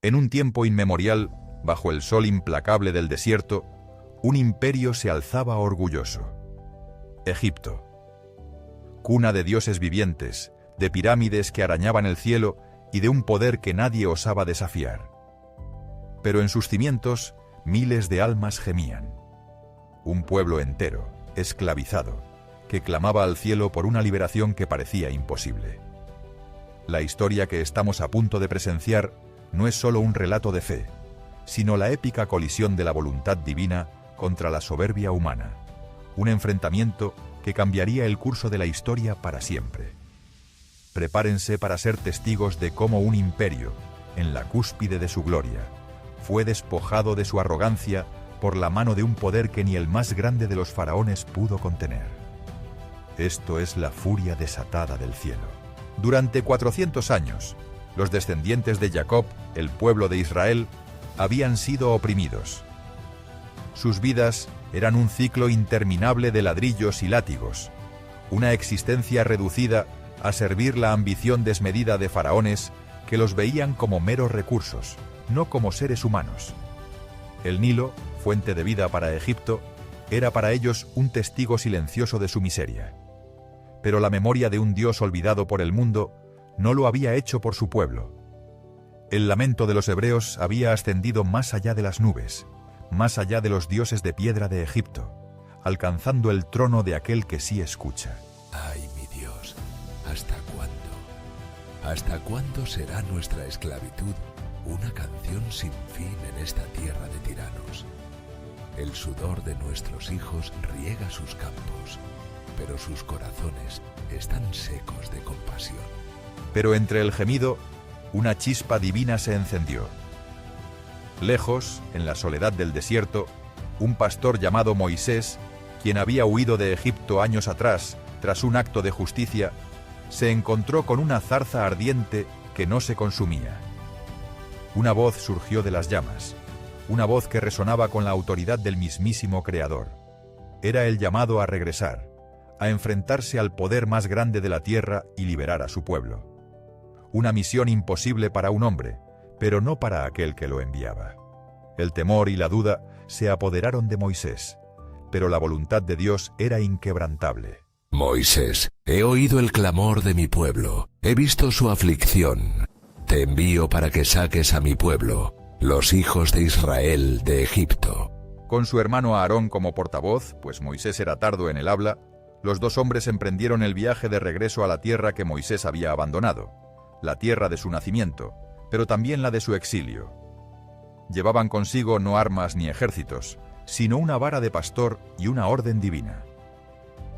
En un tiempo inmemorial, bajo el sol implacable del desierto, un imperio se alzaba orgulloso. Egipto. Cuna de dioses vivientes, de pirámides que arañaban el cielo y de un poder que nadie osaba desafiar. Pero en sus cimientos, miles de almas gemían. Un pueblo entero, esclavizado, que clamaba al cielo por una liberación que parecía imposible. La historia que estamos a punto de presenciar no es solo un relato de fe, sino la épica colisión de la voluntad divina contra la soberbia humana, un enfrentamiento que cambiaría el curso de la historia para siempre. Prepárense para ser testigos de cómo un imperio, en la cúspide de su gloria, fue despojado de su arrogancia por la mano de un poder que ni el más grande de los faraones pudo contener. Esto es la furia desatada del cielo. Durante 400 años, los descendientes de Jacob, el pueblo de Israel, habían sido oprimidos. Sus vidas eran un ciclo interminable de ladrillos y látigos, una existencia reducida a servir la ambición desmedida de faraones que los veían como meros recursos, no como seres humanos. El Nilo, fuente de vida para Egipto, era para ellos un testigo silencioso de su miseria. Pero la memoria de un Dios olvidado por el mundo no lo había hecho por su pueblo. El lamento de los hebreos había ascendido más allá de las nubes, más allá de los dioses de piedra de Egipto, alcanzando el trono de aquel que sí escucha. Ay, mi Dios, ¿hasta cuándo? ¿Hasta cuándo será nuestra esclavitud una canción sin fin en esta tierra de tiranos? El sudor de nuestros hijos riega sus campos, pero sus corazones están secos de compasión. Pero entre el gemido, una chispa divina se encendió. Lejos, en la soledad del desierto, un pastor llamado Moisés, quien había huido de Egipto años atrás, tras un acto de justicia, se encontró con una zarza ardiente que no se consumía. Una voz surgió de las llamas, una voz que resonaba con la autoridad del mismísimo Creador. Era el llamado a regresar, a enfrentarse al poder más grande de la tierra y liberar a su pueblo. Una misión imposible para un hombre, pero no para aquel que lo enviaba. El temor y la duda se apoderaron de Moisés, pero la voluntad de Dios era inquebrantable. Moisés, he oído el clamor de mi pueblo, he visto su aflicción. Te envío para que saques a mi pueblo, los hijos de Israel, de Egipto. Con su hermano Aarón como portavoz, pues Moisés era tardo en el habla, los dos hombres emprendieron el viaje de regreso a la tierra que Moisés había abandonado, la tierra de su nacimiento, pero también la de su exilio. Llevaban consigo no armas ni ejércitos, sino una vara de pastor y una orden divina.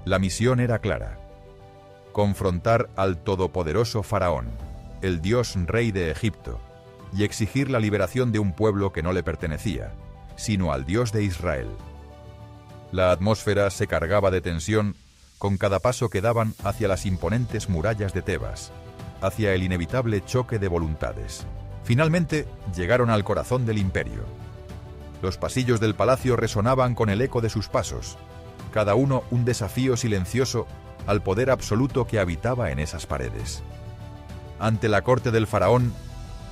La misión era clara: confrontar al todopoderoso Faraón, el dios rey de Egipto, y exigir la liberación de un pueblo que no le pertenecía, sino al Dios de Israel. La atmósfera se cargaba de tensión con cada paso que daban hacia las imponentes murallas de Tebas, hacia el inevitable choque de voluntades. Finalmente, llegaron al corazón del imperio. Los pasillos del palacio resonaban con el eco de sus pasos, cada uno un desafío silencioso al poder absoluto que habitaba en esas paredes. Ante la corte del faraón,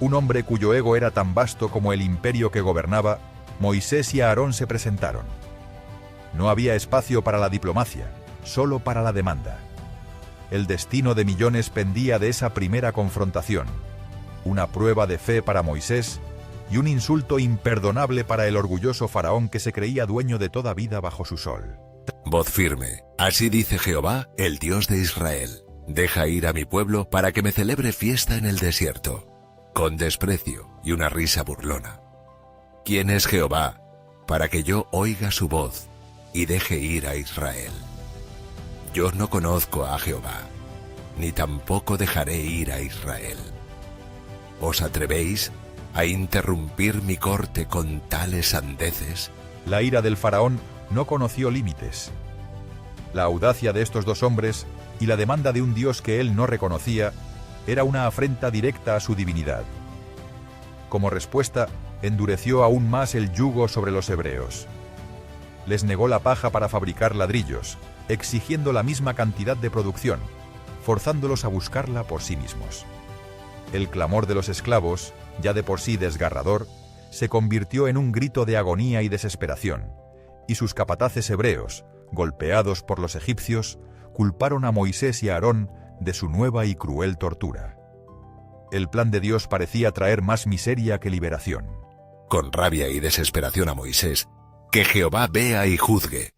un hombre cuyo ego era tan vasto como el imperio que gobernaba, Moisés y Aarón se presentaron. No había espacio para la diplomacia, solo para la demanda. El destino de millones pendía de esa primera confrontación, una prueba de fe para Moisés y un insulto imperdonable para el orgulloso faraón que se creía dueño de toda vida bajo su sol. Voz firme, así dice Jehová, el Dios de Israel. Deja ir a mi pueblo para que me celebre fiesta en el desierto, con desprecio y una risa burlona. ¿Quién es Jehová para que yo oiga su voz y deje ir a Israel? Yo no conozco a Jehová, ni tampoco dejaré ir a Israel. ¿Os atrevéis a interrumpir mi corte con tales sandeces? La ira del faraón no conoció límites. La audacia de estos dos hombres y la demanda de un Dios que él no reconocía era una afrenta directa a su divinidad. Como respuesta, endureció aún más el yugo sobre los hebreos. Les negó la paja para fabricar ladrillos, exigiendo la misma cantidad de producción, forzándolos a buscarla por sí mismos. El clamor de los esclavos, ya de por sí desgarrador, se convirtió en un grito de agonía y desesperación, y sus capataces hebreos, golpeados por los egipcios, culparon a Moisés y a Aarón de su nueva y cruel tortura. El plan de Dios parecía traer más miseria que liberación. Con rabia y desesperación a Moisés, que Jehová vea y juzgue.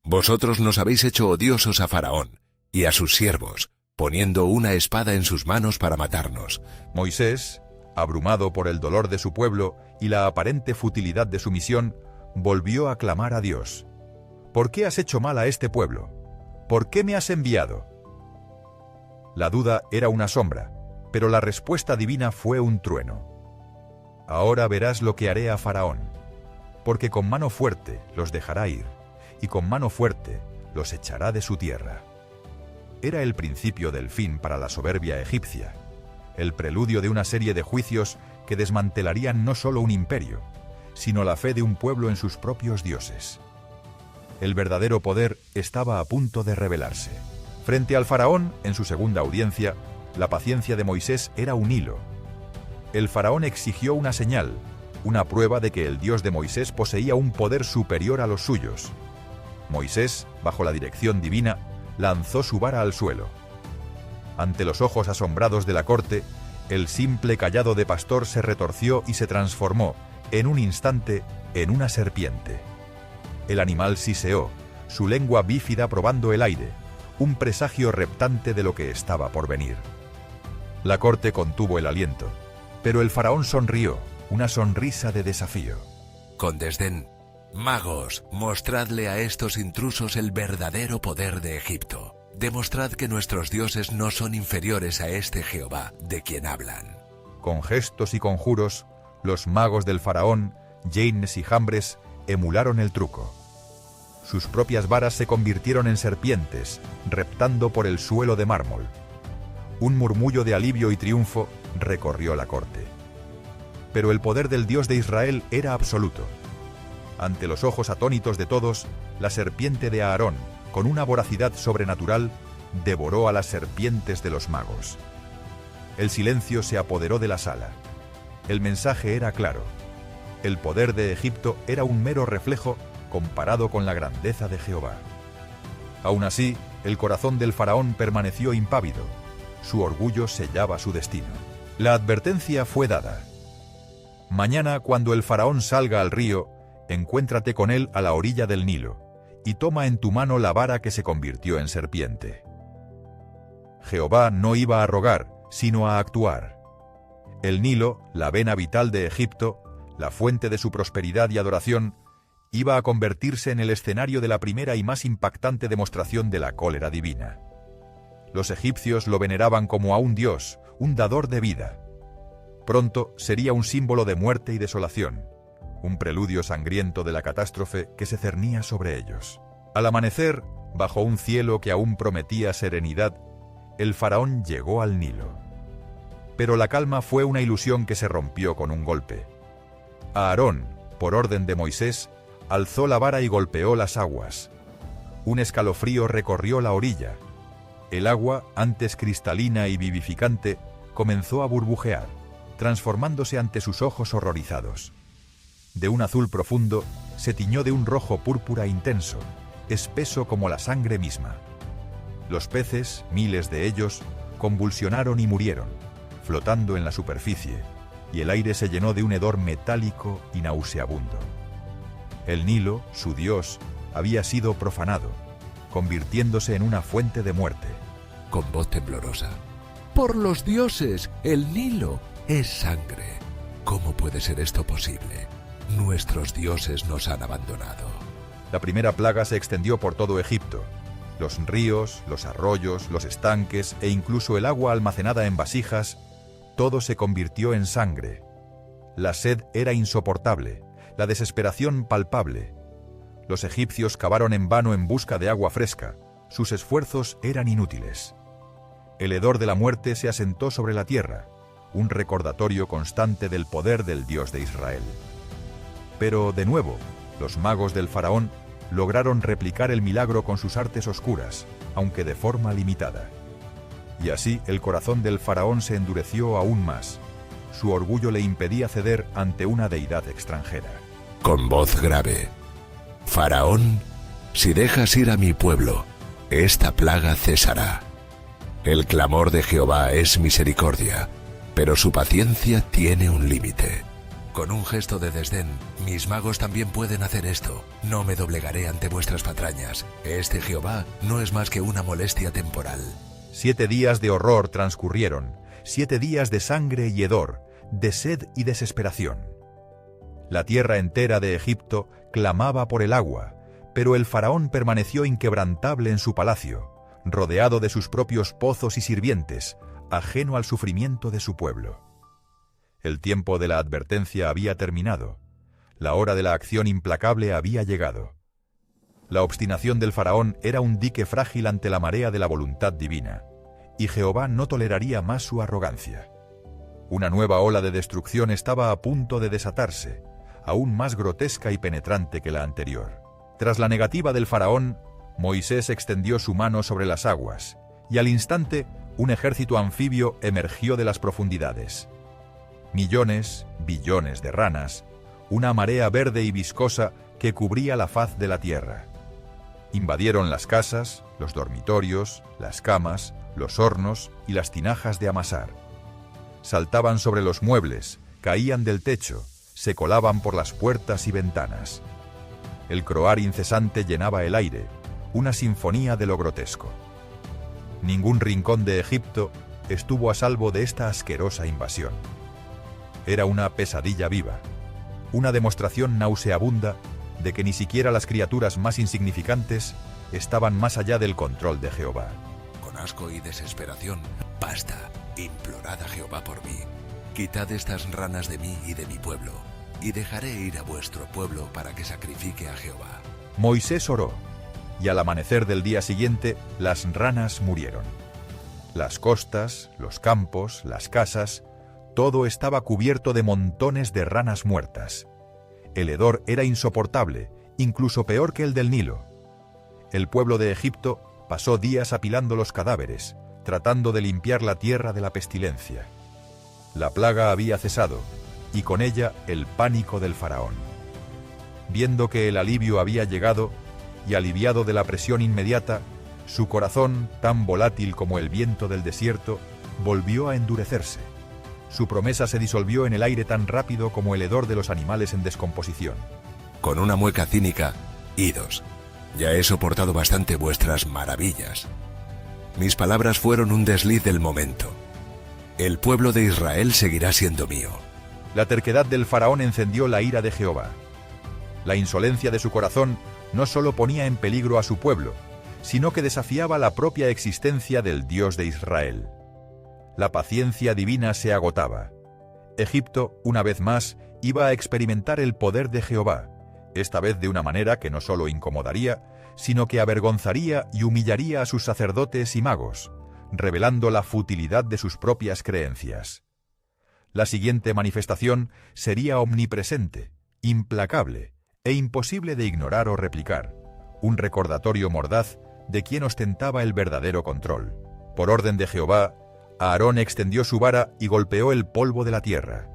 Vosotros nos habéis hecho odiosos a Faraón y a sus siervos, poniendo una espada en sus manos para matarnos. Moisés, abrumado por el dolor de su pueblo y la aparente futilidad de su misión, volvió a clamar a Dios. ¿Por qué has hecho mal a este pueblo? ¿Por qué me has enviado? La duda era una sombra, pero la respuesta divina fue un trueno. Ahora verás lo que haré a Faraón, porque con mano fuerte los dejará ir, y con mano fuerte los echará de su tierra. Era el principio del fin para la soberbia egipcia, el preludio de una serie de juicios que desmantelarían no solo un imperio, sino la fe de un pueblo en sus propios dioses. El verdadero poder estaba a punto de revelarse. Frente al faraón, en su segunda audiencia, la paciencia de Moisés era un hilo. El faraón exigió una señal, una prueba de que el Dios de Moisés poseía un poder superior a los suyos. Moisés, bajo la dirección divina, lanzó su vara al suelo. Ante los ojos asombrados de la corte, el simple cayado de pastor se retorció y se transformó, en un instante, en una serpiente. El animal siseó, su lengua bífida probando el aire, un presagio reptante de lo que estaba por venir. La corte contuvo el aliento, pero el faraón sonrió, una sonrisa de desafío. Con desdén: magos, mostradle a estos intrusos el verdadero poder de Egipto. Demostrad que nuestros dioses no son inferiores a este Jehová de quien hablan. Con gestos y conjuros, los magos del faraón, Jannes y Jambres, emularon el truco. Sus propias varas se convirtieron en serpientes, reptando por el suelo de mármol. Un murmullo de alivio y triunfo recorrió la corte. Pero el poder del Dios de Israel era absoluto. Ante los ojos atónitos de todos, la serpiente de Aarón, con una voracidad sobrenatural, devoró a las serpientes de los magos. El silencio se apoderó de la sala. El mensaje era claro. El poder de Egipto era un mero reflejo comparado con la grandeza de Jehová. Aún así, el corazón del faraón permaneció impávido. Su orgullo sellaba su destino. La advertencia fue dada. Mañana, cuando el faraón salga al río, encuéntrate con él a la orilla del Nilo, y toma en tu mano la vara que se convirtió en serpiente. Jehová no iba a rogar, sino a actuar. El Nilo, la vena vital de Egipto, la fuente de su prosperidad y adoración, iba a convertirse en el escenario de la primera y más impactante demostración de la cólera divina. Los egipcios lo veneraban como a un dios, un dador de vida. Pronto sería un símbolo de muerte y desolación, un preludio sangriento de la catástrofe que se cernía sobre ellos. Al amanecer, bajo un cielo que aún prometía serenidad, el faraón llegó al Nilo. Pero la calma fue una ilusión que se rompió con un golpe. Aarón, por orden de Moisés, alzó la vara y golpeó las aguas. Un escalofrío recorrió la orilla. El agua, antes cristalina y vivificante, comenzó a burbujear, transformándose ante sus ojos horrorizados. De un azul profundo, se tiñó de un rojo púrpura intenso, espeso como la sangre misma. Los peces, miles de ellos, convulsionaron y murieron, flotando en la superficie, y el aire se llenó de un hedor metálico y nauseabundo. El Nilo, su dios, había sido profanado, convirtiéndose en una fuente de muerte. Con voz temblorosa: por los dioses, el Nilo es sangre. ¿Cómo puede ser esto posible? Nuestros dioses nos han abandonado. La primera plaga se extendió por todo Egipto. Los ríos, los arroyos, los estanques e incluso el agua almacenada en vasijas, todo se convirtió en sangre. La sed era insoportable, la desesperación palpable. Los egipcios cavaron en vano en busca de agua fresca. Sus esfuerzos eran inútiles. El hedor de la muerte se asentó sobre la tierra, un recordatorio constante del poder del Dios de Israel. Pero, de nuevo, los magos del faraón lograron replicar el milagro con sus artes oscuras, aunque de forma limitada. Y así el corazón del faraón se endureció aún más. su orgullo le impedía ceder ante una deidad extranjera. Con voz grave: Faraón, si dejas ir a mi pueblo, esta plaga cesará. El clamor de Jehová es misericordia, pero su paciencia tiene un límite. Con un gesto de desdén: mis magos también pueden hacer esto. No me doblegaré ante vuestras patrañas. Este Jehová no es más que una molestia temporal. 7 días de horror transcurrieron, 7 días de sangre y hedor, de sed y desesperación. La tierra entera de Egipto clamaba por el agua, pero el faraón permaneció inquebrantable en su palacio, rodeado de sus propios pozos y sirvientes, ajeno al sufrimiento de su pueblo. El tiempo de la advertencia había terminado. La hora de la acción implacable había llegado. La obstinación del faraón era un dique frágil ante la marea de la voluntad divina, y Jehová no toleraría más su arrogancia. Una nueva ola de destrucción estaba a punto de desatarse, aún más grotesca y penetrante que la anterior. Tras la negativa del faraón, Moisés extendió su mano sobre las aguas, y al instante un ejército anfibio emergió de las profundidades. Millones, billones de ranas, una marea verde y viscosa que cubría la faz de la tierra. Invadieron las casas, los dormitorios, las camas, los hornos y las tinajas de amasar. Saltaban sobre los muebles, caían del techo, se colaban por las puertas y ventanas. El croar incesante llenaba el aire, una sinfonía de lo grotesco. Ningún rincón de Egipto estuvo a salvo de esta asquerosa invasión. Era una pesadilla viva, una demostración nauseabunda de que ni siquiera las criaturas más insignificantes estaban más allá del control de Jehová. Con asco y desesperación: basta, implorad a Jehová por mí. Quitad estas ranas de mí y de mi pueblo, y dejaré ir a vuestro pueblo para que sacrifique a Jehová. Moisés oró, y al amanecer del día siguiente las ranas murieron. Las costas, los campos, las casas, todo estaba cubierto de montones de ranas muertas. El hedor era insoportable, incluso peor que el del Nilo. El pueblo de Egipto pasó días apilando los cadáveres, tratando de limpiar la tierra de la pestilencia. La plaga había cesado, y con ella el pánico del faraón. Viendo que el alivio había llegado, y aliviado de la presión inmediata, su corazón, tan volátil como el viento del desierto, volvió a endurecerse. Su promesa se disolvió en el aire tan rápido como el hedor de los animales en descomposición. Con una mueca cínica: idos. Ya he soportado bastante vuestras maravillas. Mis palabras fueron un desliz del momento. El pueblo de Israel seguirá siendo mío. La terquedad del faraón encendió la ira de Jehová. La insolencia de su corazón no solo ponía en peligro a su pueblo, sino que desafiaba la propia existencia del Dios de Israel. La paciencia divina se agotaba. Egipto, una vez más, iba a experimentar el poder de Jehová, esta vez de una manera que no solo incomodaría, sino que avergonzaría y humillaría a sus sacerdotes y magos, revelando la futilidad de sus propias creencias. La siguiente manifestación sería omnipresente, implacable e imposible de ignorar o replicar, un recordatorio mordaz de quien ostentaba el verdadero control. Por orden de Jehová, Aarón extendió su vara y golpeó el polvo de la tierra.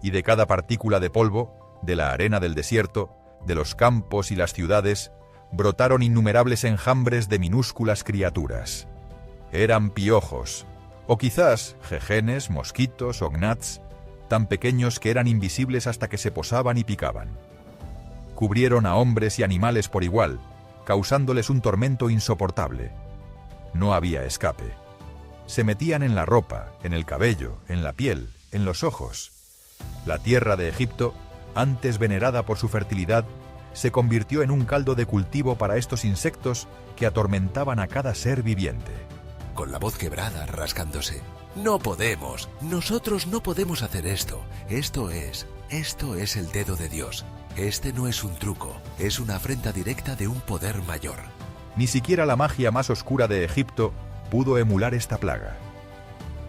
Y de cada partícula de polvo, de la arena del desierto, de los campos y las ciudades, brotaron innumerables enjambres de minúsculas criaturas. Eran piojos, o quizás jejenes, mosquitos o gnats, tan pequeños que eran invisibles hasta que se posaban y picaban. Cubrieron a hombres y animales por igual, causándoles un tormento insoportable. No había escape. Se metían en la ropa, en el cabello, en la piel, en los ojos. La tierra de Egipto, antes venerada por su fertilidad, se convirtió en un caldo de cultivo para estos insectos que atormentaban a cada ser viviente. Con la voz quebrada, rascándose: no podemos, nosotros no podemos hacer esto. Esto es el dedo de Dios. Este no es un truco, es una afrenta directa de un poder mayor. Ni siquiera la magia más oscura de Egipto pudo emular esta plaga.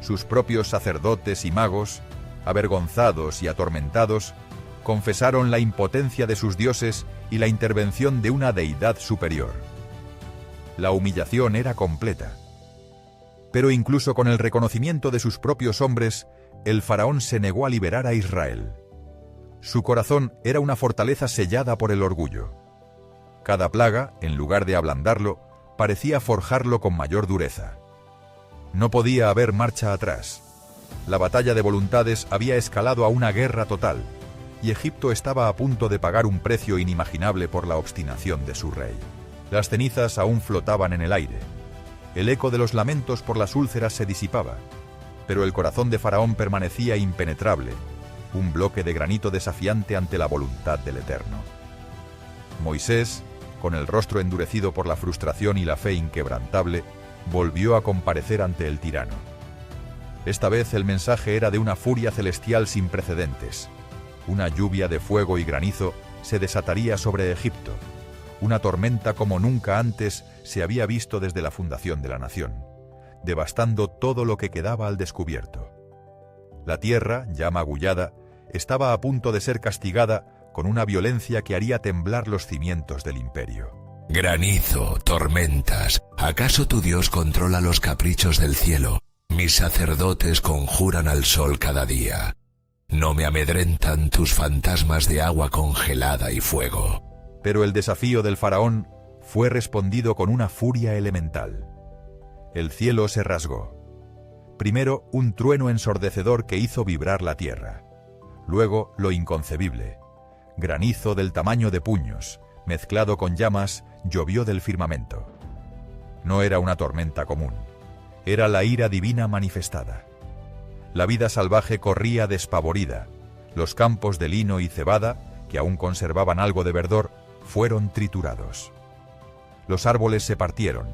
Sus propios sacerdotes y magos, avergonzados y atormentados, confesaron la impotencia de sus dioses y la intervención de una deidad superior. La humillación era completa. Pero incluso con el reconocimiento de sus propios hombres, el faraón se negó a liberar a Israel. Su corazón era una fortaleza sellada por el orgullo. Cada plaga, en lugar de ablandarlo, parecía forjarlo con mayor dureza. No podía haber marcha atrás. La batalla de voluntades había escalado a una guerra total, y Egipto estaba a punto de pagar un precio inimaginable por la obstinación de su rey. Las cenizas aún flotaban en el aire. El eco de los lamentos por las úlceras se disipaba, pero el corazón de Faraón permanecía impenetrable, un bloque de granito desafiante ante la voluntad del Eterno. Moisés, con el rostro endurecido por la frustración y la fe inquebrantable, volvió a comparecer ante el tirano. Esta vez el mensaje era de una furia celestial sin precedentes. Una lluvia de fuego y granizo se desataría sobre Egipto, una tormenta como nunca antes se había visto desde la fundación de la nación, devastando todo lo que quedaba al descubierto. La tierra, ya magullada, estaba a punto de ser castigada con una violencia que haría temblar los cimientos del imperio. Granizo, tormentas, ¿acaso tu Dios controla los caprichos del cielo? Mis sacerdotes conjuran al sol cada día. No me amedrentan tus fantasmas de agua congelada y fuego. Pero el desafío del faraón fue respondido con una furia elemental. El cielo se rasgó. Primero un trueno ensordecedor que hizo vibrar la tierra. Luego lo inconcebible. Granizo del tamaño de puños, mezclado con llamas, llovió del firmamento. No era una tormenta común. Era la ira divina manifestada. La vida salvaje corría despavorida. Los campos de lino y cebada, que aún conservaban algo de verdor, fueron triturados. Los árboles se partieron,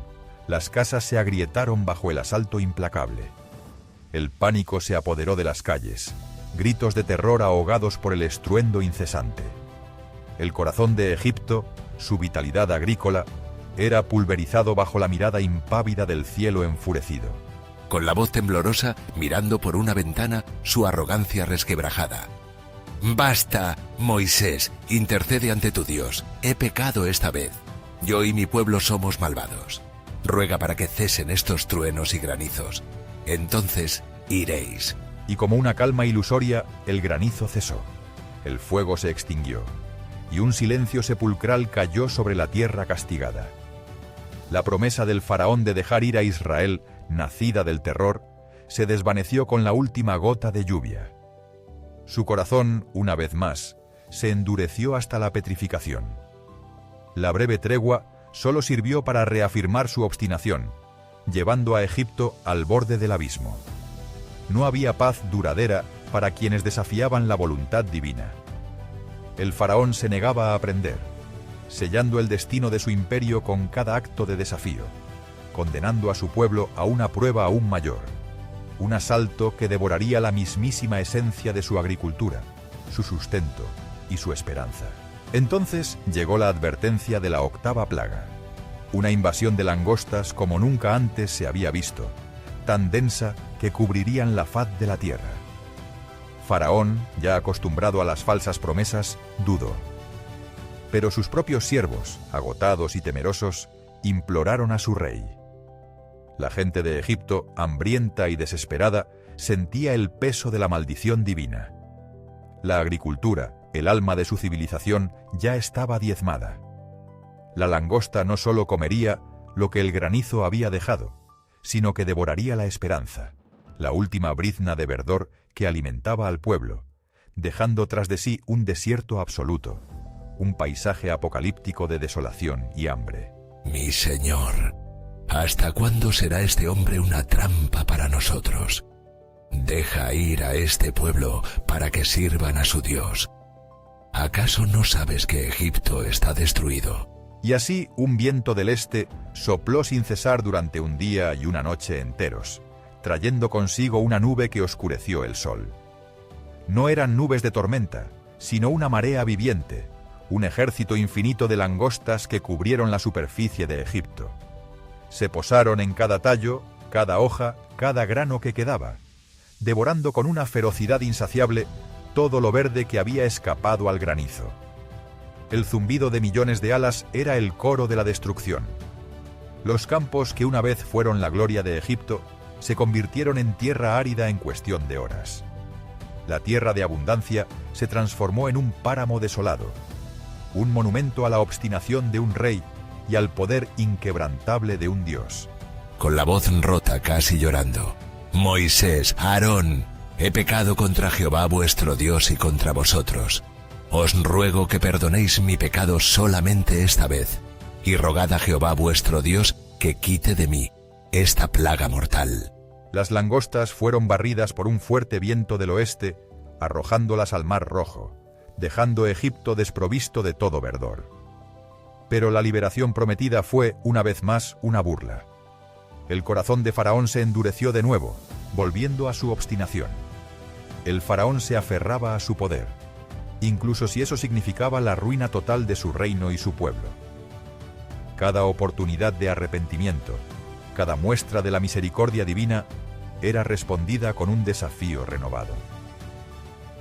las casas se agrietaron bajo el asalto implacable. El pánico se apoderó de las calles, gritos de terror ahogados por el estruendo incesante. El corazón de Egipto, su vitalidad agrícola, era pulverizado bajo la mirada impávida del cielo enfurecido. Con la voz temblorosa, mirando por una ventana, su arrogancia resquebrajada. «Basta, Moisés, intercede ante tu Dios. He pecado esta vez. Yo y mi pueblo somos malvados. Ruega para que cesen estos truenos y granizos. Entonces iréis». Y como una calma ilusoria, el granizo cesó. El fuego se extinguió, y un silencio sepulcral cayó sobre la tierra castigada. La promesa del faraón de dejar ir a Israel, nacida del terror, se desvaneció con la última gota de lluvia. Su corazón, una vez más, se endureció hasta la petrificación. La breve tregua solo sirvió para reafirmar su obstinación, llevando a Egipto al borde del abismo. No había paz duradera para quienes desafiaban la voluntad divina. El faraón se negaba a aprender, sellando el destino de su imperio con cada acto de desafío, condenando a su pueblo a una prueba aún mayor, un asalto que devoraría la mismísima esencia de su agricultura, su sustento y su esperanza. Entonces llegó la advertencia de la octava plaga, una invasión de langostas como nunca antes se había visto, tan densa que cubrirían la faz de la tierra. Faraón, ya acostumbrado a las falsas promesas, dudó. Pero sus propios siervos, agotados y temerosos, imploraron a su rey. La gente de Egipto, hambrienta y desesperada, sentía el peso de la maldición divina. La agricultura, el alma de su civilización, ya estaba diezmada. La langosta no solo comería lo que el granizo había dejado, sino que devoraría la esperanza, la última brizna de verdor que alimentaba al pueblo, dejando tras de sí un desierto absoluto, un paisaje apocalíptico de desolación y hambre. Mi Señor, ¿hasta cuándo será este hombre una trampa para nosotros? Deja ir a este pueblo para que sirvan a su Dios. ¿Acaso no sabes que Egipto está destruido? Y así un viento del este sopló sin cesar durante un día y una noche enteros, trayendo consigo una nube que oscureció el sol. No eran nubes de tormenta, sino una marea viviente, un ejército infinito de langostas que cubrieron la superficie de Egipto. Se posaron en cada tallo, cada hoja, cada grano que quedaba, devorando con una ferocidad insaciable todo lo verde que había escapado al granizo. El zumbido de millones de alas era el coro de la destrucción. Los campos que una vez fueron la gloria de Egipto se convirtieron en tierra árida en cuestión de horas. La tierra de abundancia se transformó en un páramo desolado, un monumento a la obstinación de un rey y al poder inquebrantable de un Dios. Con la voz rota, casi llorando: Moisés, Aarón, he pecado contra Jehová vuestro Dios y contra vosotros. Os ruego que perdonéis mi pecado solamente esta vez, y rogad a Jehová vuestro Dios que quite de mí esta plaga mortal. Las langostas fueron barridas por un fuerte viento del oeste, arrojándolas al Mar Rojo, dejando Egipto desprovisto de todo verdor. Pero la liberación prometida fue, una vez más, una burla. El corazón de Faraón se endureció de nuevo, volviendo a su obstinación. El faraón se aferraba a su poder, incluso si eso significaba la ruina total de su reino y su pueblo. Cada oportunidad de arrepentimiento, cada muestra de la misericordia divina, era respondida con un desafío renovado.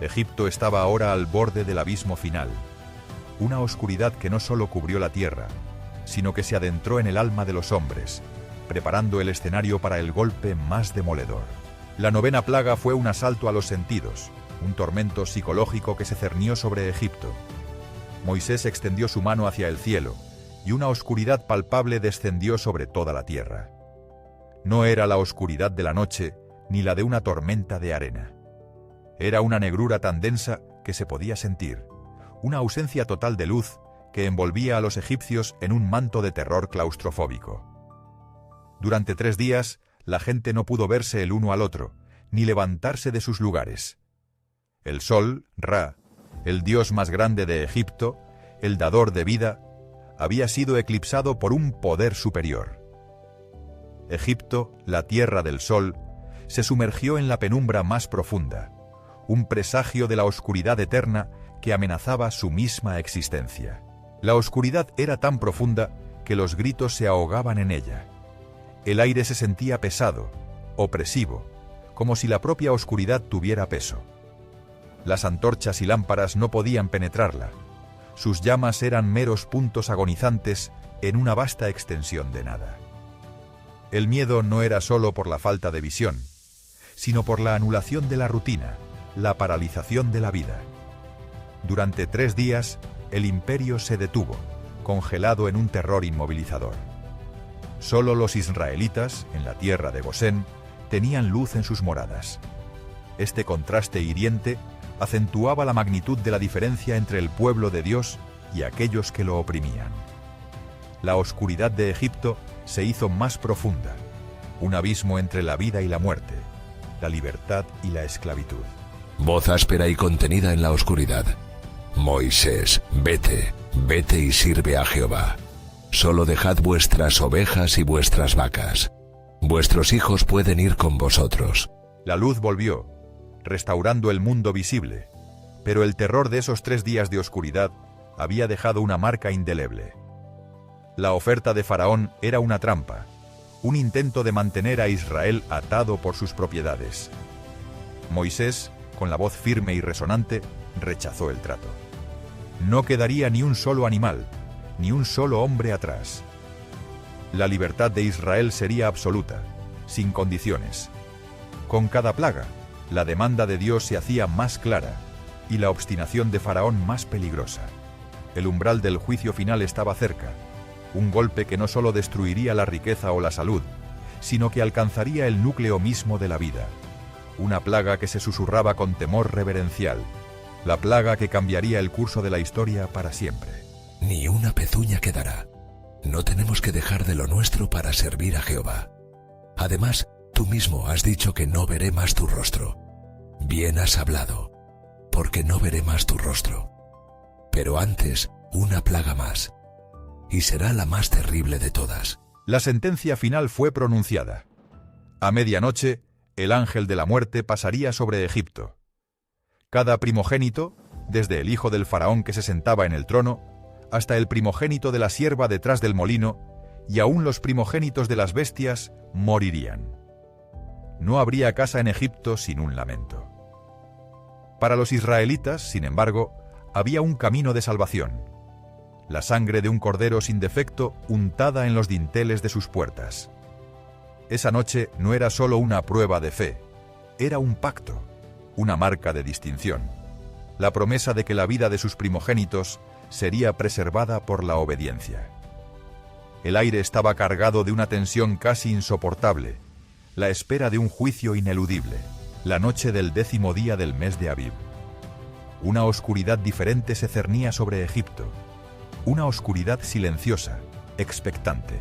Egipto estaba ahora al borde del abismo final, una oscuridad que no solo cubrió la tierra, sino que se adentró en el alma de los hombres, preparando el escenario para el golpe más demoledor. La 9ª plaga fue un asalto a los sentidos, un tormento psicológico que se cernió sobre Egipto. Moisés extendió su mano hacia el cielo, y una oscuridad palpable descendió sobre toda la tierra. No era la oscuridad de la noche, ni la de una tormenta de arena. Era una negrura tan densa que se podía sentir, una ausencia total de luz que envolvía a los egipcios en un manto de terror claustrofóbico. Durante 3 días, la gente no pudo verse el uno al otro, ni levantarse de sus lugares. El sol, Ra, el dios más grande de Egipto, el dador de vida, había sido eclipsado por un poder superior. Egipto, la tierra del sol, se sumergió en la penumbra más profunda, un presagio de la oscuridad eterna que amenazaba su misma existencia. La oscuridad era tan profunda que los gritos se ahogaban en ella. El aire se sentía pesado, opresivo, como si la propia oscuridad tuviera peso. Las antorchas y lámparas no podían penetrarla. Sus llamas eran meros puntos agonizantes en una vasta extensión de nada. El miedo no era solo por la falta de visión, sino por la anulación de la rutina, la paralización de la vida. Durante 3 días, el imperio se detuvo, congelado en un terror inmovilizador. Solo los israelitas, en la tierra de Gosén, tenían luz en sus moradas. Este contraste hiriente acentuaba la magnitud de la diferencia entre el pueblo de Dios y aquellos que lo oprimían. La oscuridad de Egipto se hizo más profunda, un abismo entre la vida y la muerte, la libertad y la esclavitud. Voz áspera y contenida en la oscuridad: Moisés, vete, vete y sirve a Jehová. Solo dejad vuestras ovejas y vuestras vacas. Vuestros hijos pueden ir con vosotros. La luz volvió, restaurando el mundo visible, pero el terror de esos 3 días de oscuridad había dejado una marca indeleble. La oferta de Faraón era una trampa, un intento de mantener a Israel atado por sus propiedades. Moisés, con la voz firme y resonante, rechazó el trato. No quedaría ni un solo animal, ni un solo hombre atrás. La libertad de Israel sería absoluta, sin condiciones. Con cada plaga, la demanda de Dios se hacía más clara y la obstinación de Faraón más peligrosa. El umbral del juicio final estaba cerca, un golpe que no solo destruiría la riqueza o la salud, sino que alcanzaría el núcleo mismo de la vida. Una plaga que se susurraba con temor reverencial, la plaga que cambiaría el curso de la historia para siempre. Ni una pezuña quedará. No tenemos que dejar de lo nuestro para servir a Jehová. Además, tú mismo has dicho que no veré más tu rostro. Bien has hablado, porque no veré más tu rostro. Pero antes, una plaga más, y será la más terrible de todas. La sentencia final fue pronunciada. A medianoche, el ángel de la muerte pasaría sobre Egipto. Cada primogénito, desde el hijo del faraón que se sentaba en el trono, hasta el primogénito de la sierva detrás del molino, y aún los primogénitos de las bestias, morirían. No habría casa en Egipto sin un lamento. Para los israelitas, sin embargo, había un camino de salvación: la sangre de un cordero sin defecto untada en los dinteles de sus puertas. Esa noche no era solo una prueba de fe, era un pacto, una marca de distinción, la promesa de que la vida de sus primogénitos sería preservada por la obediencia. El aire estaba cargado de una tensión casi insoportable, la espera de un juicio ineludible, la noche del 10º día del mes de Abib. Una oscuridad diferente se cernía sobre Egipto, una oscuridad silenciosa, expectante.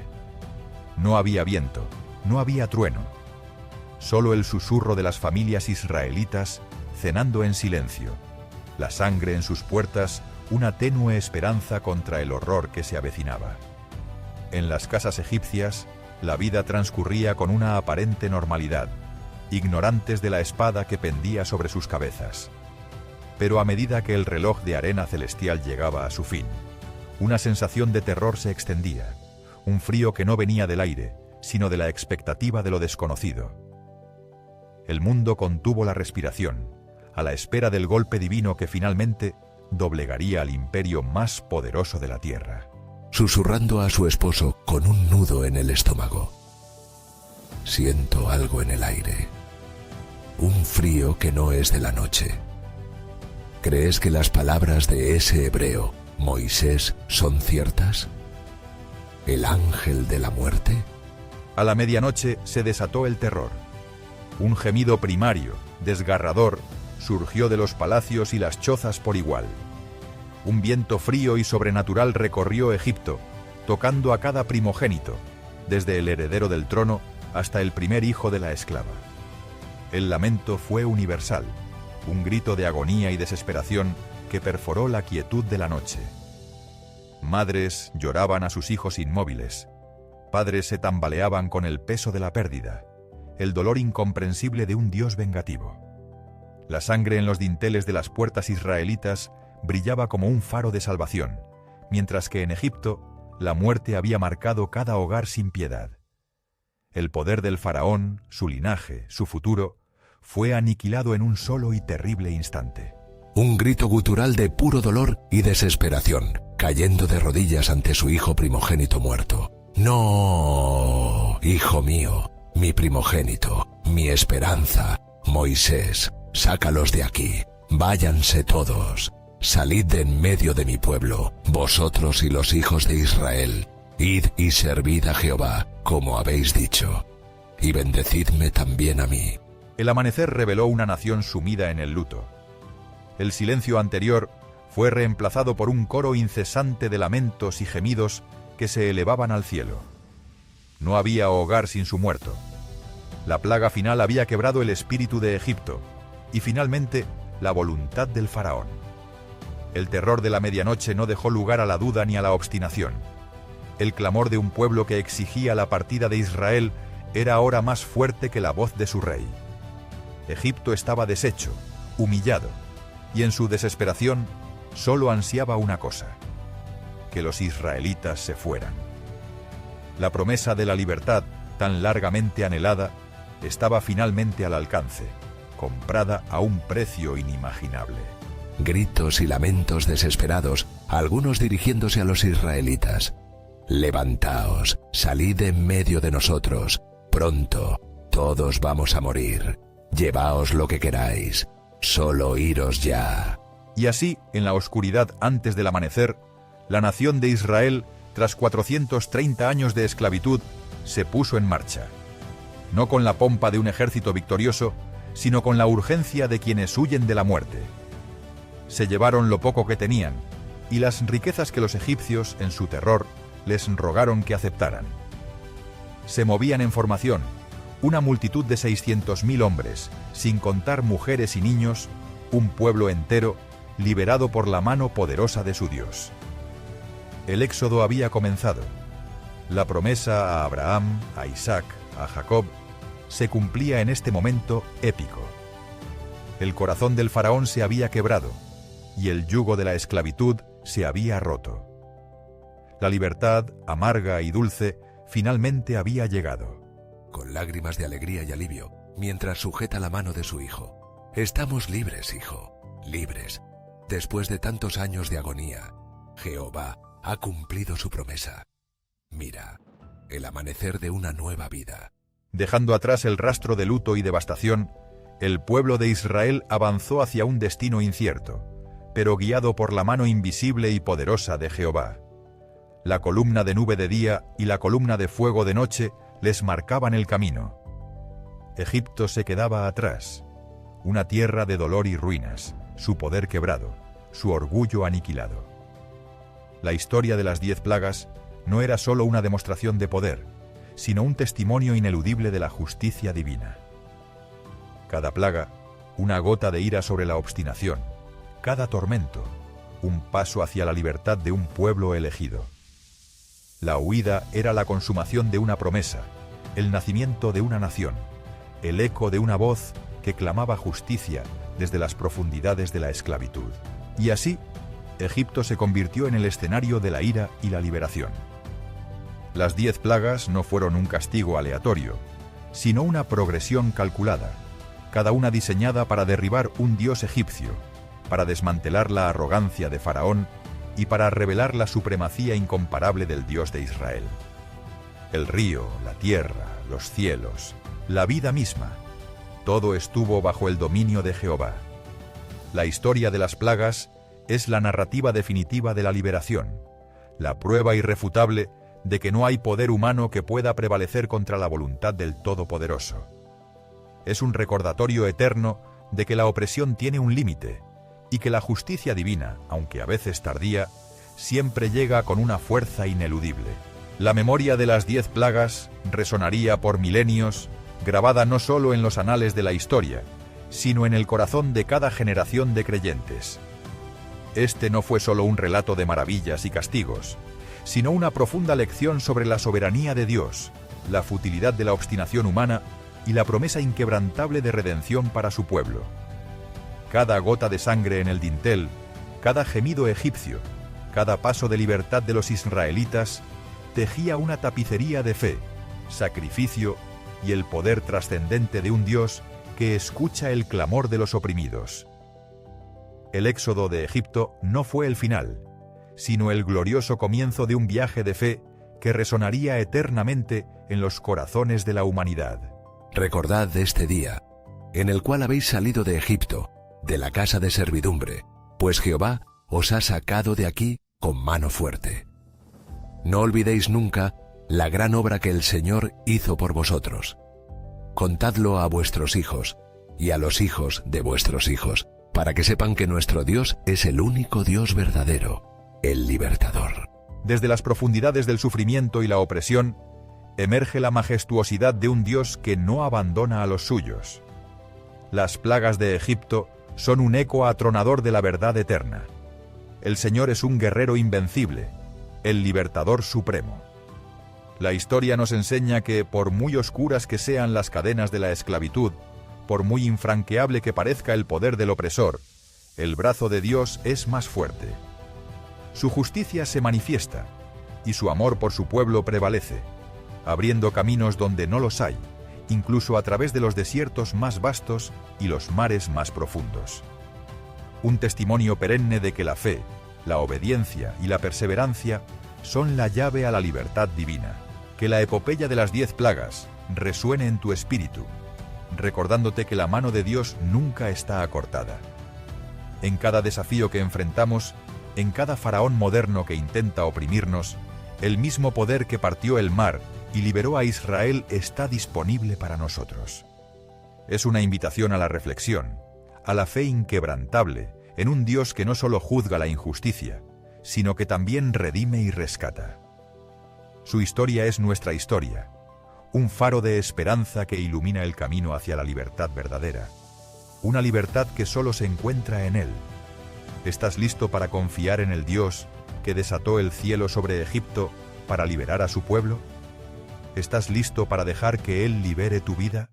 No había viento, no había trueno, solo el susurro de las familias israelitas cenando en silencio, la sangre en sus puertas, una tenue esperanza contra el horror que se avecinaba. En las casas egipcias, la vida transcurría con una aparente normalidad, ignorantes de la espada que pendía sobre sus cabezas. Pero a medida que el reloj de arena celestial llegaba a su fin, una sensación de terror se extendía, un frío que no venía del aire, sino de la expectativa de lo desconocido. El mundo contuvo la respiración, a la espera del golpe divino que finalmente doblegaría al imperio más poderoso de la tierra. Susurrando a su esposo con un nudo en el estómago. Siento algo en el aire. Un frío que no es de la noche. ¿Crees que las palabras de ese hebreo, Moisés, son ciertas? ¿El ángel de la muerte? A la medianoche se desató el terror. Un gemido primario, desgarrador, surgió de los palacios y las chozas por igual. Un viento frío y sobrenatural recorrió Egipto, tocando a cada primogénito, desde el heredero del trono hasta el primer hijo de la esclava. El lamento fue universal, un grito de agonía y desesperación que perforó la quietud de la noche. Madres lloraban a sus hijos inmóviles, padres se tambaleaban con el peso de la pérdida, el dolor incomprensible de un Dios vengativo. La sangre en los dinteles de las puertas israelitas brillaba como un faro de salvación, mientras que en Egipto la muerte había marcado cada hogar sin piedad. El poder del faraón, su linaje, su futuro, fue aniquilado en un solo y terrible instante. Un grito gutural de puro dolor y desesperación, cayendo de rodillas ante su hijo primogénito muerto. ¡No! Hijo mío, mi primogénito, mi esperanza, Moisés, sácalos de aquí, váyanse todos. Salid de en medio de mi pueblo, vosotros y los hijos de Israel. Id y servid a Jehová, como habéis dicho, y bendecidme también a mí. El amanecer reveló una nación sumida en el luto. El silencio anterior fue reemplazado por un coro incesante de lamentos y gemidos que se elevaban al cielo. No había hogar sin su muerto. La plaga final había quebrado el espíritu de Egipto, y finalmente la voluntad del faraón. El terror de la medianoche no dejó lugar a la duda ni a la obstinación. El clamor de un pueblo que exigía la partida de Israel era ahora más fuerte que la voz de su rey. Egipto estaba deshecho, humillado, y en su desesperación solo ansiaba una cosa: que los israelitas se fueran. La promesa de la libertad, tan largamente anhelada, estaba finalmente al alcance, comprada a un precio inimaginable. Gritos y lamentos desesperados, algunos dirigiéndose a los israelitas. Levantaos, salid en medio de nosotros, pronto, todos vamos a morir. Llevaos lo que queráis, solo iros ya. Y así, en la oscuridad antes del amanecer, la nación de Israel, tras 430 años de esclavitud, se puso en marcha. No con la pompa de un ejército victorioso, sino con la urgencia de quienes huyen de la muerte. Se llevaron lo poco que tenían, y las riquezas que los egipcios, en su terror, les rogaron que aceptaran. Se movían en formación, una multitud de 600.000 hombres, sin contar mujeres y niños, un pueblo entero, liberado por la mano poderosa de su Dios. El éxodo había comenzado. La promesa a Abraham, a Isaac, a Jacob, se cumplía en este momento épico. El corazón del faraón se había quebrado, y el yugo de la esclavitud se había roto. La libertad, amarga y dulce, finalmente había llegado. Con lágrimas de alegría y alivio, mientras sujeta la mano de su hijo. Estamos libres, hijo, libres. Después de tantos años de agonía, Jehová ha cumplido su promesa. Mira, el amanecer de una nueva vida. Dejando atrás el rastro de luto y devastación, El pueblo de Israel avanzó hacia un destino incierto, pero guiado por la mano invisible y poderosa de Jehová. La columna de nube de día y la columna de fuego de noche les marcaban el camino. Egipto se quedaba atrás, una tierra de dolor y ruinas, su poder quebrado, su orgullo aniquilado. La historia de las 10 plagas no era solo una demostración de poder, sino un testimonio ineludible de la justicia divina. Cada plaga, una gota de ira sobre la obstinación; cada tormento, un paso hacia la libertad de un pueblo elegido. La huida era la consumación de una promesa, el nacimiento de una nación, el eco de una voz que clamaba justicia desde las profundidades de la esclavitud. Y así, Egipto se convirtió en el escenario de la ira y la liberación. Las 10 plagas no fueron un castigo aleatorio, sino una progresión calculada, cada una diseñada para derribar un dios egipcio, para desmantelar la arrogancia de Faraón y para revelar la supremacía incomparable del Dios de Israel. El río, la tierra, los cielos, la vida misma, todo estuvo bajo el dominio de Jehová. La historia de las plagas es la narrativa definitiva de la liberación, la prueba irrefutable de que no hay poder humano que pueda prevalecer contra la voluntad del Todopoderoso. Es un recordatorio eterno de que la opresión tiene un límite y que la justicia divina, aunque a veces tardía, siempre llega con una fuerza ineludible. La memoria de las 10 plagas resonaría por milenios, grabada no solo en los anales de la historia, sino en el corazón de cada generación de creyentes. Este no fue solo un relato de maravillas y castigos, sino una profunda lección sobre la soberanía de Dios, la futilidad de la obstinación humana y la promesa inquebrantable de redención para su pueblo. Cada gota de sangre en el dintel, cada gemido egipcio, cada paso de libertad de los israelitas, tejía una tapicería de fe, sacrificio y el poder trascendente de un Dios que escucha el clamor de los oprimidos. El éxodo de Egipto no fue el final, sino el glorioso comienzo de un viaje de fe que resonaría eternamente en los corazones de la humanidad. Recordad de este día, en el cual habéis salido de Egipto, de la casa de servidumbre, pues Jehová os ha sacado de aquí con mano fuerte. No olvidéis nunca la gran obra que el Señor hizo por vosotros. Contadlo a vuestros hijos y a los hijos de vuestros hijos, para que sepan que nuestro Dios es el único Dios verdadero, el libertador. Desde las profundidades del sufrimiento y la opresión, emerge la majestuosidad de un Dios que no abandona a los suyos. Las plagas de Egipto son un eco atronador de la verdad eterna. El Señor es un guerrero invencible, el libertador supremo. La historia nos enseña que, por muy oscuras que sean las cadenas de la esclavitud, por muy infranqueable que parezca el poder del opresor, el brazo de Dios es más fuerte. Su justicia se manifiesta, y su amor por su pueblo prevalece, abriendo caminos donde no los hay, incluso a través de los desiertos más vastos y los mares más profundos. Un testimonio perenne de que la fe, la obediencia y la perseverancia son la llave a la libertad divina. Que la epopeya de las 10 plagas resuene en tu espíritu, recordándote que la mano de Dios nunca está acortada. En cada desafío que enfrentamos, en cada faraón moderno que intenta oprimirnos, el mismo poder que partió el mar y liberó a Israel está disponible para nosotros. Es una invitación a la reflexión, a la fe inquebrantable en un Dios que no solo juzga la injusticia, sino que también redime y rescata. Su historia es nuestra historia, un faro de esperanza que ilumina el camino hacia la libertad verdadera, una libertad que solo se encuentra en Él. ¿Estás listo para confiar en el Dios que desató el cielo sobre Egipto para liberar a su pueblo? ¿Estás listo para dejar que Él libere tu vida?